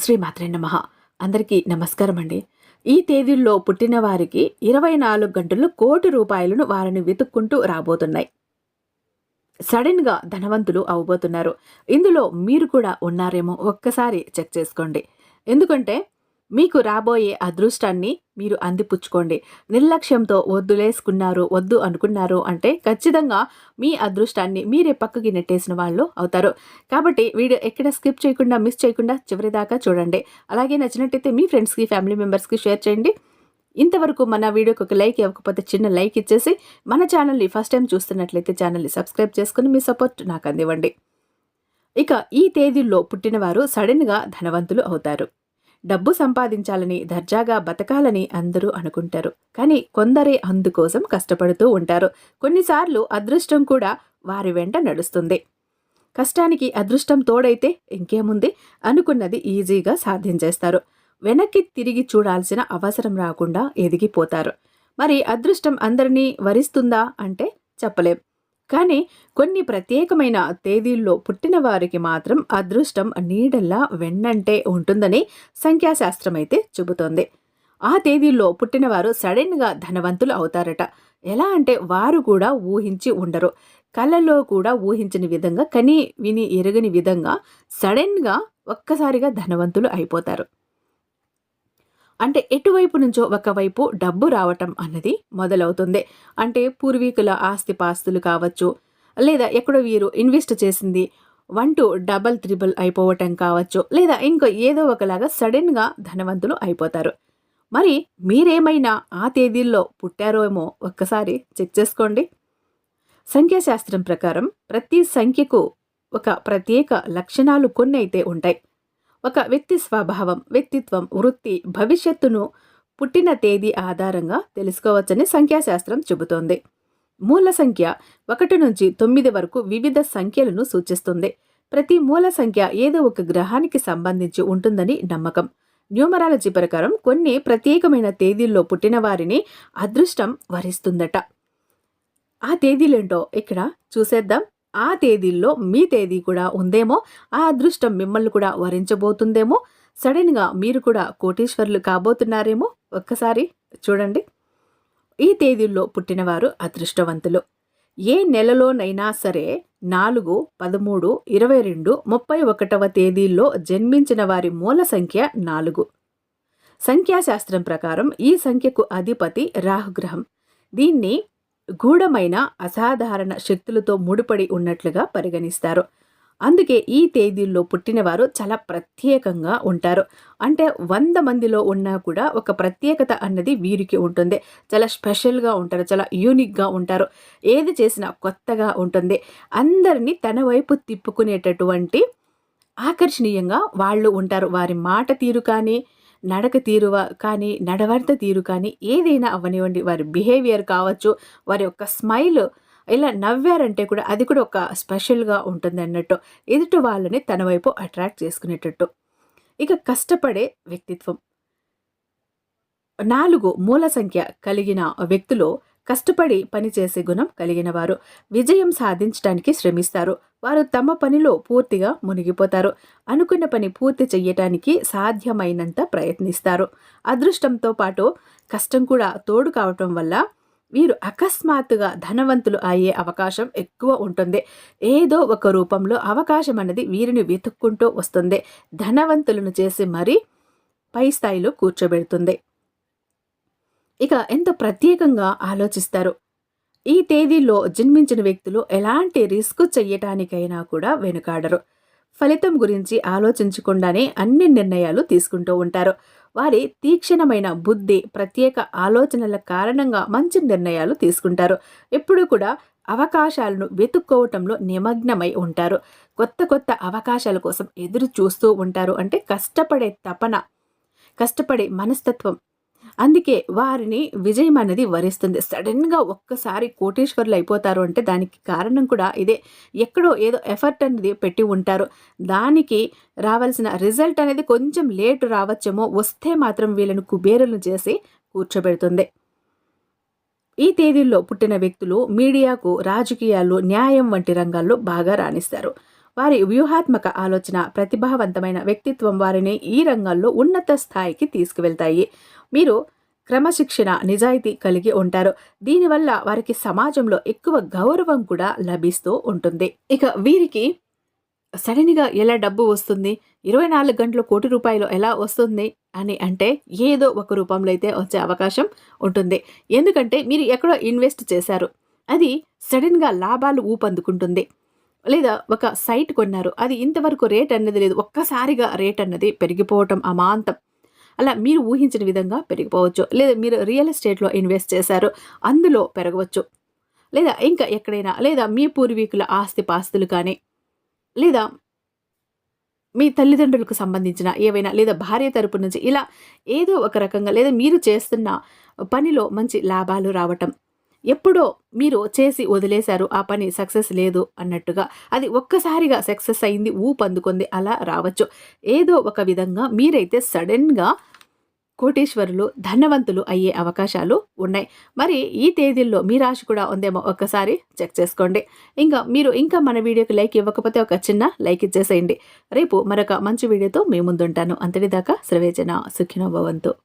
శ్రీమాత్రే నమః. అందరికీ నమస్కారం అండి. ఈ తేదీల్లో పుట్టిన వారికి 24 గంటల్లో కోటి రూపాయలను వారిని వెతుక్కుంటూ రాబోతున్నాయి. సడెన్‌గా ధనవంతులు అవ్వబోతున్నారు. ఇందులో మీరు కూడా ఉన్నారేమో ఒక్కసారి చెక్ చేసుకోండి. ఎందుకంటే మీకు రాబోయే అదృష్టాన్ని మీరు అందిపుచ్చుకోండి. నిర్లక్ష్యంతో వద్దు అనుకున్నారు అంటే ఖచ్చితంగా మీ అదృష్టాన్ని మీరే పక్కకి నెట్టేసిన వాళ్ళు అవుతారు. కాబట్టి వీడియో ఎక్కడ స్కిప్ చేయకుండా, మిస్ చేయకుండా చివరిదాకా చూడండి. అలాగే నచ్చినట్టయితే మీ ఫ్రెండ్స్‌కి, ఫ్యామిలీ మెంబర్స్‌కి షేర్ చేయండి. ఇంతవరకు మన వీడియోకి ఒక లైక్ ఇవ్వకపోతే చిన్న లైక్ ఇచ్చేసి మన ఛానల్ని ఫస్ట్ టైం చూస్తున్నట్లయితే ఛానల్ని సబ్స్క్రైబ్ చేసుకుని మీ సపోర్ట్ నాకు అందివ్వండి. ఇక ఈ తేదీల్లో పుట్టినవారు సడన్గా ధనవంతులు అవుతారు. డబ్బు సంపాదించాలని, దర్జాగా బతకాలని అందరూ అనుకుంటారు. కానీ కొందరే అందుకోసం కష్టపడుతూ ఉంటారు. కొన్నిసార్లు అదృష్టం కూడా వారి వెంట నడుస్తుంది. కష్టానికి అదృష్టం తోడైతే ఇంకేముంది, అనుకున్నది ఈజీగా సాధించేస్తారు. వెనక్కి తిరిగి చూడాల్సిన అవసరం రాకుండా ఎదిగిపోతారు. మరి అదృష్టం అందరినీ వరిస్తుందా అంటే చెప్పలేం. కానీ కొన్ని ప్రత్యేకమైన తేదీల్లో పుట్టిన వారికి మాత్రం అదృష్టం నీడల్లా వెన్నంటే ఉంటుందని సంఖ్యాశాస్త్రం అయితే చెబుతోంది. ఆ తేదీల్లో పుట్టినవారు సడన్గా ధనవంతులు అవుతారట. ఎలా అంటే వారు కూడా ఊహించి ఉండరు. కలలో కూడా ఊహించని విధంగా, కని విని ఎరగని విధంగా సడన్గా ఒక్కసారిగా ధనవంతులు అయిపోతారు. అంటే ఎటువైపు నుంచో ఒకవైపు డబ్బు రావటం అన్నది మొదలవుతుంది. అంటే పూర్వీకుల ఆస్తిపాస్తులు కావచ్చు, లేదా ఎక్కడో వీరు ఇన్వెస్ట్ చేసింది 1 to డబల్ త్రిబుల్ అయిపోవటం కావచ్చు, లేదా ఇంకో ఏదో ఒకలాగా సడన్గా ధనవంతులు అయిపోతారు. మరి మీరేమైనా ఆ తేదీల్లో పుట్టారోమో ఒక్కసారి చెక్ చేసుకోండి. సంఖ్యాశాస్త్రం ప్రకారం ప్రతి సంఖ్యకు ఒక ప్రత్యేక లక్షణాలు కొన్ని అయితే ఉంటాయి. ఒక వ్యక్తి స్వభావం, వ్యక్తిత్వం, వృత్తి, భవిష్యత్తును పుట్టిన తేదీ ఆధారంగా తెలుసుకోవచ్చని సంఖ్యాశాస్త్రం చెబుతోంది. మూల సంఖ్య 1 నుంచి 9 వరకు వివిధ సంఖ్యలను సూచిస్తుంది. ప్రతి మూల సంఖ్య ఏదో ఒక గ్రహానికి సంబంధించి ఉంటుందని నమ్మకం. న్యూమరాలజీ ప్రకారం కొన్ని ప్రత్యేకమైన తేదీల్లో పుట్టిన వారిని అదృష్టం వరిస్తుందట. ఆ తేదీలేంటో ఇక్కడ చూసేద్దాం. ఆ తేదీల్లో మీ తేదీ కూడా ఉందేమో, ఆ అదృష్టం మిమ్మల్ని కూడా వరించబోతుందేమో, సడన్గా మీరు కూడా కోటీశ్వరులు కాబోతున్నారేమో ఒక్కసారి చూడండి. ఈ తేదీల్లో పుట్టినవారు అదృష్టవంతులు. ఏ నెలలోనైనా సరే 4, 13, 22, 31వ తేదీల్లో జన్మించిన వారి మూల సంఖ్య 4. సంఖ్యాశాస్త్రం ప్రకారం ఈ సంఖ్యకు అధిపతి రాహుగ్రహం. దీన్ని గూఢమైన అసాధారణ శక్తులతో ముడిపడి ఉన్నట్లుగా పరిగణిస్తారు. అందుకే ఈ తేదీల్లో పుట్టినవారు చాలా ప్రత్యేకంగా ఉంటారు. అంటే 100 మందిలో ఉన్నా కూడా ఒక ప్రత్యేకత అన్నది వీరికి ఉంటుంది. చాలా స్పెషల్గా ఉంటారు, చాలా యూనిక్గా ఉంటారు. ఏది చేసినా కొత్తగా ఉంటుంది. అందరినీ తన వైపు తిప్పుకునేటటువంటి ఆకర్షణీయంగా వాళ్ళు ఉంటారు. వారి మాట తీరు కానీ, నడక తీరు కానీ, నడవడిత తీరు కానీ ఏదైనా అవనివ్వండి, వారి బిహేవియర్ కావచ్చు, వారి యొక్క స్మైల్, ఇలా నవ్వారంటే కూడా అది కూడా ఒక స్పెషల్గా ఉంటుంది అన్నట్టు. ఎదుటి వాళ్ళని తన వైపు అట్రాక్ట్ చేసుకునేటట్టు. ఇక కష్టపడే వ్యక్తిత్వం. 4 మూల సంఖ్య కలిగిన వ్యక్తులు కష్టపడి పనిచేసే గుణం కలిగిన వారు. విజయం సాధించడానికి శ్రమిస్తారు. వారు తమ పనిలో పూర్తిగా మునిగిపోతారు. అనుకున్న పని పూర్తి చెయ్యటానికి సాధ్యమైనంత ప్రయత్నిస్తారు. అదృష్టంతో పాటు కష్టం కూడా తోడు కావటం వల్ల వీరు అకస్మాత్తుగా ధనవంతులు అయ్యే అవకాశం ఎక్కువ ఉంటుంది. ఏదో ఒక రూపంలో అవకాశం అనేది వీరిని వెతుక్కుంటూ వస్తుంది. ధనవంతులను చేసి మరీ పై స్థాయిలో కూర్చోబెడుతుంది. ఇక ఎంత ప్రత్యేకంగా ఆలోచిస్తారు. ఈ తేదీల్లో జన్మించిన వ్యక్తులు ఎలాంటి రిస్క్ చెయ్యటానికైనా కూడా వెనుకాడరు. ఫలితం గురించి ఆలోచించకుండానే అన్ని నిర్ణయాలు తీసుకుంటూ ఉంటారు. వారి తీక్షణమైన బుద్ధి, ప్రత్యేక ఆలోచనల కారణంగా మంచి నిర్ణయాలు తీసుకుంటారు. ఎప్పుడూ కూడా అవకాశాలను వెతుక్కోవటంలో నిమగ్నమై ఉంటారు. కొత్త కొత్త అవకాశాల కోసం ఎదురు చూస్తూ ఉంటారు. అంటే కష్టపడే తపన, కష్టపడే మనస్తత్వం. అందుకే వారిని విజయం అనేది వరిస్తుంది. సడన్గా ఒక్కసారి కోటీశ్వరులు అయిపోతారు అంటే దానికి కారణం కూడా ఇదే. ఎక్కడో ఏదో ఎఫర్ట్ అనేది పెట్టి ఉంటారు. దానికి రావాల్సిన రిజల్ట్ అనేది కొంచెం లేటు రావచ్చేమో, వస్తే మాత్రం వీళ్ళను కుబేరులను చేసి కూర్చోబెడుతుంది. ఈ తేదీల్లో పుట్టిన వ్యక్తులు మీడియాకు, రాజకీయాలు, న్యాయం వంటి రంగాల్లో బాగా రాణిస్తారు. వారి వ్యూహాత్మక ఆలోచన, ప్రతిభావంతమైన వ్యక్తిత్వం వారిని ఈ రంగాల్లో ఉన్నత స్థాయికి తీసుకువెళ్తాయి. మీరు క్రమశిక్షణ, నిజాయితీ కలిగి ఉంటారు. దీనివల్ల వారికి సమాజంలో ఎక్కువ గౌరవం కూడా లభిస్తూ ఉంటుంది. ఇక వీరికి సడన్‌గా ఎలా డబ్బు వస్తుంది? 24 గంటలు ₹1,00,00,000 ఎలా వస్తుంది అని అంటే, ఏదో ఒక రూపంలో అయితే వచ్చే అవకాశం ఉంటుంది. ఎందుకంటే మీరు ఎక్కడో ఇన్వెస్ట్ చేశారు. అది సడన్‌గా లాభాలు ఊపందుకుంటుంది. లేదా ఒక సైట్ కొన్నారు. అది ఇంతవరకు రేట్ అన్నది లేదు. ఒక్కసారిగా రేట్ అన్నది పెరిగిపోవటం అమాంతం. అలా మీరు ఊహించిన విధంగా పెరిగిపోవచ్చు. లేదా మీరు రియల్ ఎస్టేట్‌లో ఇన్వెస్ట్ చేశారు. అందులో పెరగవచ్చు. లేదా ఇంకా ఎక్కడైనా లేదా మీ పూర్వీకుల ఆస్తిపాస్తులు కానీ, లేదా మీ తల్లిదండ్రులకు సంబంధించిన ఏవైనా లేదా భార్య తరపు నుంచి ఇలా ఏదో ఒక రకంగా లేదా మీరు చేస్తున్న పనిలో మంచి లాభాలు రావటం. ఎప్పుడో మీరు చేసి వదిలేశారు. ఆ పని సక్సెస్ లేదు అన్నట్టుగా. అది ఒక్కసారిగా సక్సెస్ అయింది, ఊపందుకుంది అలా రావచ్చు. ఏదో ఒక విధంగా మీరైతే సడెన్‌గా కోటీశ్వరులు, ధనవంతులు అయ్యే అవకాశాలు ఉన్నాయి. మరి ఈ తేదీల్లో మీ రాశి కూడా ఉందేమో ఒక్కసారి చెక్ చేసుకోండి. ఇంకా మన వీడియోకి లైక్ ఇవ్వకపోతే ఒక చిన్న లైక్ ఇచ్చేసేయండి. రేపు మరొక మంచి వీడియోతో మీ ముందుంటాను. అంతటిదాకా సర్వేజన సుఖినో భవంతు.